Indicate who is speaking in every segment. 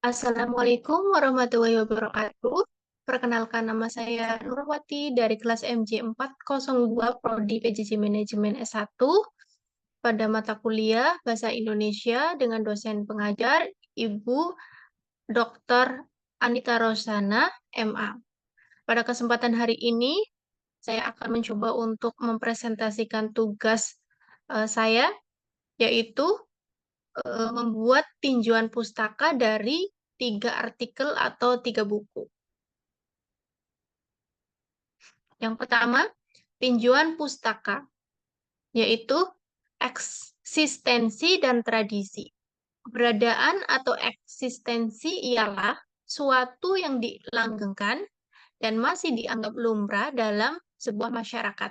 Speaker 1: Assalamualaikum warahmatullahi wabarakatuh. Perkenalkan nama saya Nurwati dari kelas MJ402 Prodi PJJ Manajemen S1 pada mata kuliah Bahasa Indonesia dengan dosen pengajar Ibu Dr. Anita Rosana, MA. Pada kesempatan hari ini, saya akan mencoba untuk mempresentasikan tugas saya, yaitu membuat tinjauan pustaka dari 3 artikel atau 3 buku. Yang pertama, tinjauan pustaka, yaitu eksistensi dan tradisi. Keberadaan atau eksistensi ialah suatu yang dilanggengkan dan masih dianggap lumrah dalam sebuah masyarakat.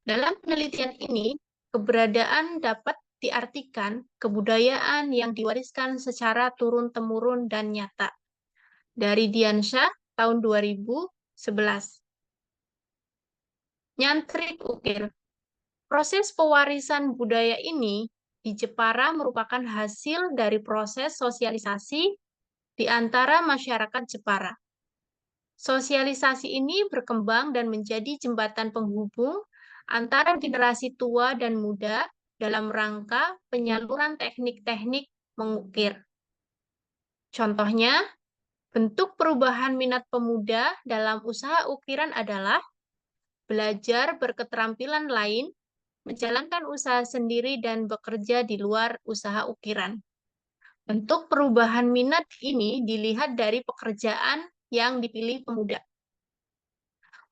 Speaker 1: Dalam penelitian ini, keberadaan dapat diartikan kebudayaan yang diwariskan secara turun-temurun dan nyata. Dari Diansyah tahun 2011. Nyantrik ukir. Proses pewarisan budaya ini di Jepara merupakan hasil dari proses sosialisasi di antara masyarakat Jepara. Sosialisasi ini berkembang dan menjadi jembatan penghubung antara generasi tua dan muda dalam rangka penyaluran teknik-teknik mengukir. Contohnya, bentuk perubahan minat pemuda dalam usaha ukiran adalah belajar berketerampilan lain, menjalankan usaha sendiri, dan bekerja di luar usaha ukiran. Bentuk perubahan minat ini dilihat dari pekerjaan yang dipilih pemuda.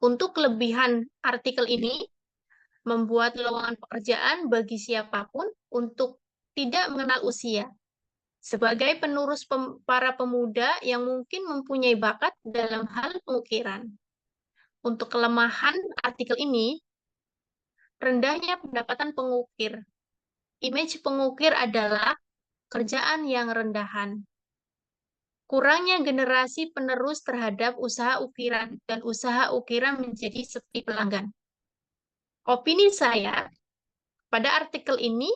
Speaker 1: Untuk kelebihan artikel ini, membuat lowongan pekerjaan bagi siapapun untuk tidak mengenal usia. Sebagai penerus para pemuda yang mungkin mempunyai bakat dalam hal pengukiran. Untuk kelemahan artikel ini, rendahnya pendapatan pengukir. Image pengukir adalah kerjaan yang rendahan. Kurangnya generasi penerus terhadap usaha ukiran dan usaha ukiran menjadi sepi pelanggan. Opini saya pada artikel ini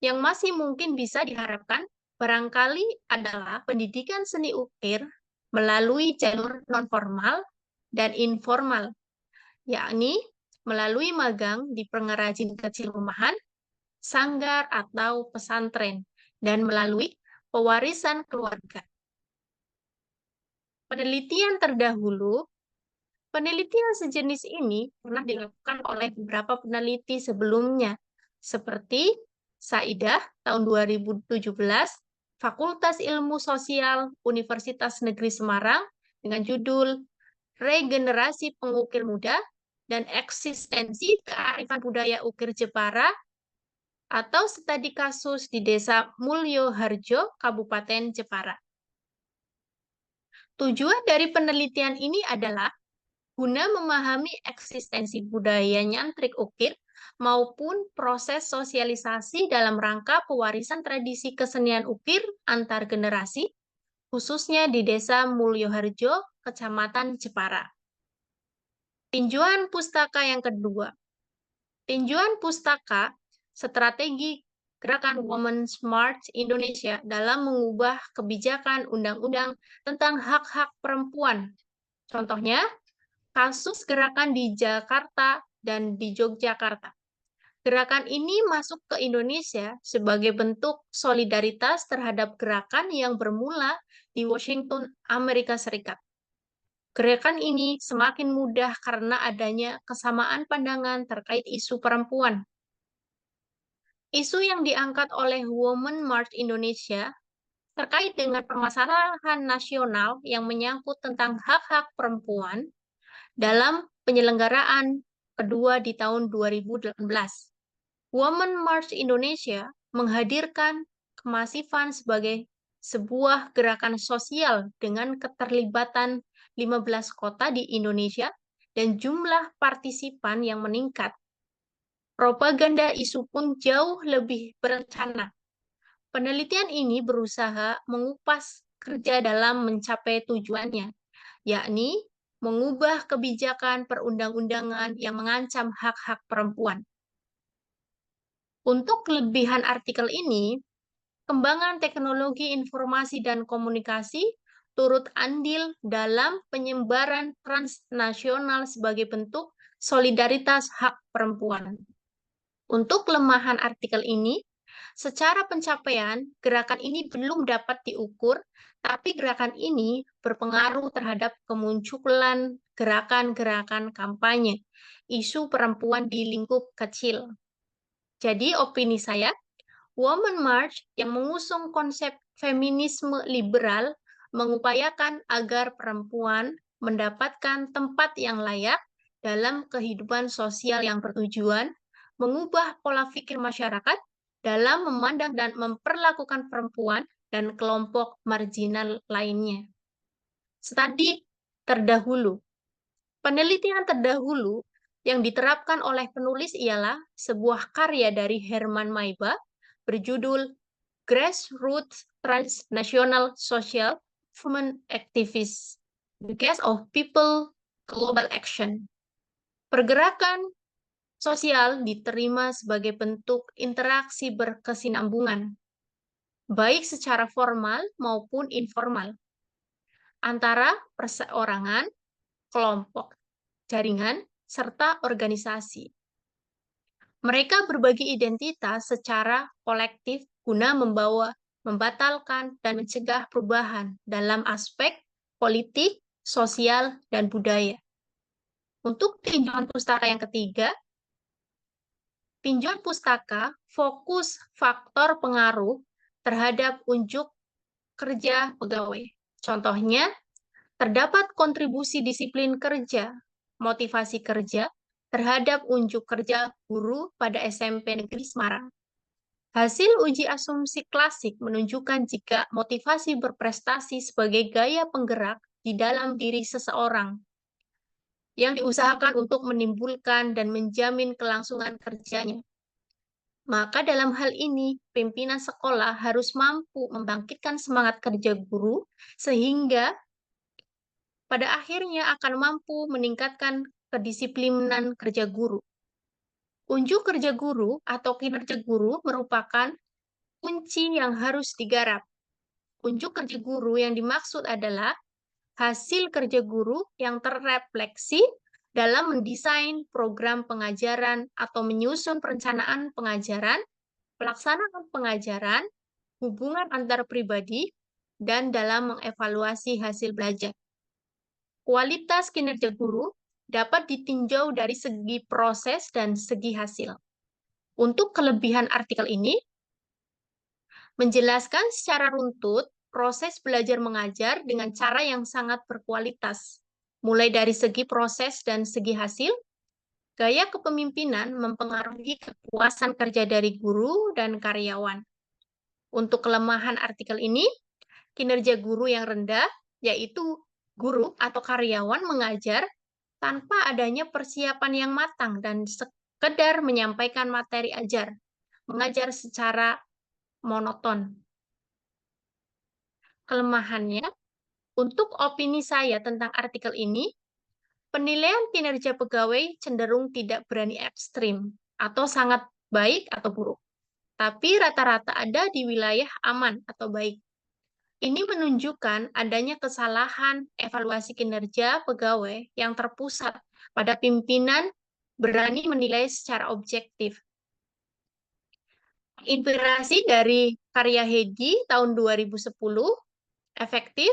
Speaker 1: yang masih mungkin bisa diharapkan barangkali adalah pendidikan seni ukir melalui jalur nonformal dan informal, yakni melalui magang di pengrajin kecil rumahan, sanggar atau pesantren, dan melalui pewarisan keluarga. Penelitian terdahulu, penelitian sejenis ini pernah dilakukan oleh beberapa peneliti sebelumnya, seperti Saidah tahun 2017, Fakultas Ilmu Sosial Universitas Negeri Semarang dengan judul Regenerasi Pengukir Muda dan Eksistensi Kearifan Budaya Ukir Jepara, atau studi kasus di Desa Mulyoharjo, Kabupaten Jepara. Tujuan dari penelitian ini adalah guna memahami eksistensi budaya nyantrik ukir maupun proses sosialisasi dalam rangka pewarisan tradisi kesenian ukir antar generasi, khususnya di Desa Mulyoharjo, Kecamatan Jepara. Tinjauan pustaka yang kedua. Tinjauan pustaka strategi Gerakan Women's March Indonesia dalam mengubah kebijakan undang-undang tentang hak-hak perempuan. Contohnya, kasus gerakan di Jakarta dan di Yogyakarta. Gerakan ini masuk ke Indonesia sebagai bentuk solidaritas terhadap gerakan yang bermula di Washington, Amerika Serikat. Gerakan ini semakin mudah karena adanya kesamaan pandangan terkait isu perempuan. Isu yang diangkat oleh Women March Indonesia terkait dengan permasalahan nasional yang menyangkut tentang hak-hak perempuan dalam penyelenggaraan kedua di tahun 2018. Women March Indonesia menghadirkan kemasifan sebagai sebuah gerakan sosial dengan keterlibatan 15 kota di Indonesia dan jumlah partisipan yang meningkat. Propaganda isu pun jauh lebih berencana. Penelitian ini berusaha mengupas kerja dalam mencapai tujuannya, yakni mengubah kebijakan perundang-undangan yang mengancam hak-hak perempuan. Untuk kelebihan artikel ini, Perkembangan teknologi informasi dan komunikasi turut andil dalam penyebaran transnasional sebagai bentuk solidaritas hak perempuan. Untuk kelemahan artikel ini, secara pencapaian, gerakan ini belum dapat diukur, tapi gerakan ini berpengaruh terhadap kemunculan gerakan-gerakan kampanye isu perempuan di lingkup kecil. Jadi, opini saya, Women March yang mengusung konsep feminisme liberal mengupayakan agar perempuan mendapatkan tempat yang layak dalam kehidupan sosial yang bertujuan, mengubah pola pikir masyarakat dalam memandang dan memperlakukan perempuan dan kelompok marginal lainnya. Studi terdahulu. Penelitian terdahulu yang diterapkan oleh penulis ialah sebuah karya dari Herman Maiba berjudul Grassroots Transnational Social Movement Activists, The Case of People Global Action. Pergerakan sosial diterima sebagai bentuk interaksi berkesinambungan, baik secara formal maupun informal, antara perseorangan, kelompok, jaringan, serta organisasi. Mereka berbagi identitas secara kolektif guna membatalkan, dan mencegah perubahan dalam aspek politik, sosial, dan budaya. Untuk tinjauan pustaka yang ketiga, tinjauan pustaka fokus faktor pengaruh terhadap unjuk kerja pegawai. Contohnya, terdapat kontribusi disiplin kerja, motivasi kerja, terhadap unjuk kerja guru pada SMP Negeri Semarang. Hasil uji asumsi klasik menunjukkan jika motivasi berprestasi sebagai gaya penggerak di dalam diri seseorang yang diusahakan untuk menimbulkan dan menjamin kelangsungan kerjanya. Maka dalam hal ini, pimpinan sekolah harus mampu membangkitkan semangat kerja guru sehingga pada akhirnya akan mampu meningkatkan kedisiplinan kerja guru. Unjuk kerja guru atau kinerja guru merupakan kunci yang harus digarap. Unjuk kerja guru yang dimaksud adalah hasil kerja guru yang terrefleksi dalam mendesain program pengajaran atau menyusun perencanaan pengajaran, pelaksanaan pengajaran, hubungan antar pribadi, dan dalam mengevaluasi hasil belajar. Kualitas kinerja guru dapat ditinjau dari segi proses dan segi hasil. Untuk kelebihan artikel ini, menjelaskan secara runtut proses belajar mengajar dengan cara yang sangat berkualitas. Mulai dari segi proses dan segi hasil, gaya kepemimpinan mempengaruhi kepuasan kerja dari guru dan karyawan. Untuk kelemahan artikel ini, kinerja guru yang rendah, yaitu guru atau karyawan mengajar tanpa adanya persiapan yang matang dan sekedar menyampaikan materi ajar, mengajar secara monoton. Kelemahannya, untuk opini saya tentang artikel ini, penilaian kinerja pegawai cenderung tidak berani ekstrim atau sangat baik atau buruk, tapi rata-rata ada di wilayah aman atau baik. Ini menunjukkan adanya kesalahan evaluasi kinerja pegawai yang terpusat pada pimpinan berani menilai secara objektif. Inspirasi dari karya Hedi tahun 2010, efektif,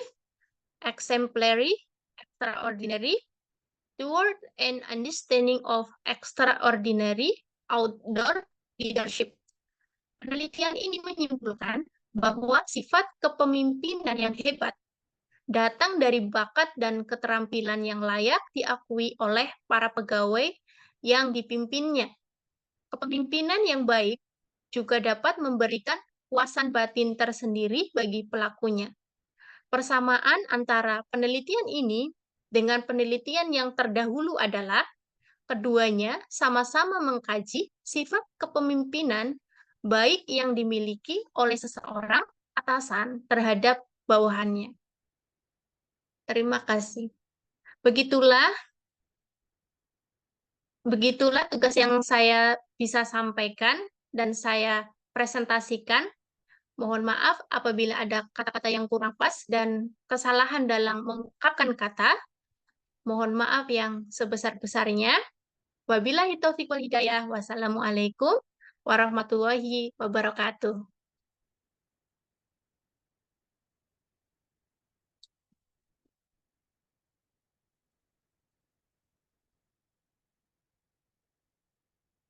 Speaker 1: exemplary, extraordinary, toward an understanding of extraordinary outdoor leadership. Penelitian ini menyimpulkan bahwa sifat kepemimpinan yang hebat datang dari bakat dan keterampilan yang layak diakui oleh para pegawai yang dipimpinnya. Kepemimpinan yang baik juga dapat memberikan kepuasan batin tersendiri bagi pelakunya. Persamaan antara penelitian ini dengan penelitian yang terdahulu adalah keduanya sama-sama mengkaji sifat kepemimpinan baik yang dimiliki oleh seseorang atasan terhadap bawahannya. Terima kasih. Begitulah tugas yang saya bisa sampaikan dan saya presentasikan. Mohon maaf apabila ada kata-kata yang kurang pas dan kesalahan dalam mengungkapkan kata. Mohon maaf yang sebesar-besarnya. Wabillahi taufiq wal hidayah. Wassalamualaikum warahmatullahi wabarakatuh.